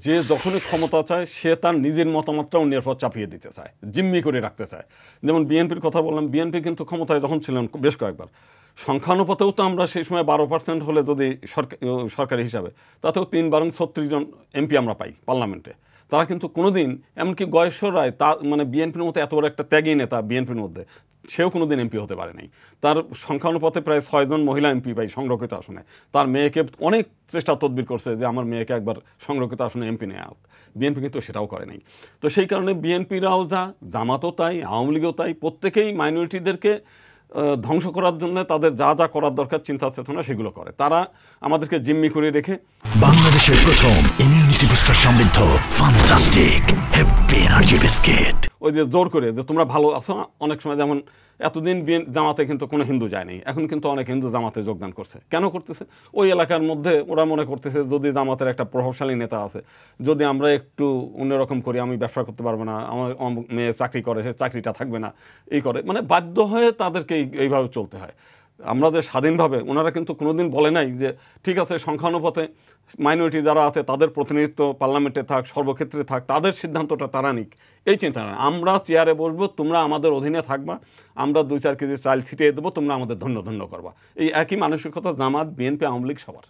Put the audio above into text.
যে যখনই ক্ষমতা চায় সে তার নিজের মতামতটা অন্যের পর চাপিয়ে দিতে চায়, জিম্মি করে রাখতে চায়। যেমন বিএনপির কথা বললাম, বিএনপি কিন্তু ক্ষমতায় যখন ছিলেন বেশ কয়েকবার সংখ্যানুপাতেও তো আমরা সেই সময় 12% হলে যদি সরকারি হিসাবে, তাতেও 3-36 জন এমপি আমরা পাই পার্লামেন্টে। তারা কিন্তু কোনোদিন, এমনকি গয়েশ্বর রায় তা মানে বিএনপির মতো এত বড় একটা ত্যাগী নেতা বিএনপির মধ্যে, সেও কোনোদিন এমপি হতে পারে নাই। তার সংখ্যানুপাতে প্রায় 6 জন মহিলা এমপি পাই সংরক্ষিত আসনে। তার মেয়েকে অনেক চেষ্টা তদবির করছে যে আমার মেয়েকে একবার সংরক্ষিত আসনে এমপি নেওয়া হোক, বিএনপি কিন্তু সেটাও করে নাই। তো সেই কারণে বিএনপিরাও যা, জামাতও তাই, আওয়ামী লীগও তাই, প্রত্যেকেই মাইনরিটিদেরকে ধ্বংস করার জন্য তাদের যা যা করার দরকার চিন্তা চেতনা সেগুলো করে। তারা আমাদেরকে জিম্মি করে রেখে বাংলাদেশের প্রথম ইমিউনিটি বুস্টার সমৃদ্ধ ফ্যান্টাস্টিক হ্যাপি এনার্জি বিস্কিট, ওই যে জোর করে যে তোমরা ভালো আছো। অনেক সময় যেমন এতদিন জামাতে কিন্তু কোনো হিন্দু যায়নি, এখন কিন্তু অনেক হিন্দু জামাতে যোগদান করছে। কেন করতেছে? ওই এলাকার মধ্যে ওরা মনে করতেছে যদি জামাতের একটা প্রভাবশালী নেতা আছে, যদি আমরা একটু অন্যরকম করি, আমি ব্যবসা করতে পারবো না, আমার মেয়ে চাকরি করে, সে চাকরিটা থাকবে না, এই করে মানে বাধ্য হয়ে তাদেরকে এইভাবে চলতে হয়। আমরা যে স্বাধীনভাবে, ওনারা কিন্তু কোনোদিন বলে নাই যে ঠিক আছে সংখ্যানুপাতে মাইনরিটি যারা আছে তাদের প্রতিনিধিত্ব পার্লামেন্টে থাক, সর্বক্ষেত্রে থাক, তাদের সিদ্ধান্তটা তারা নিক, এই চিন্তা না। আমরা চেয়ারে বসবো, তোমরা আমাদের অধীনে থাকবা, আমরা 2-4 কেজি চাল ছিটিয়ে দেবো, তোমরা আমাদের ধন্য ধন্য করবা। এই একই মানসিকতা জামাত, বিএনপি, আওয়ামী লীগ সবার।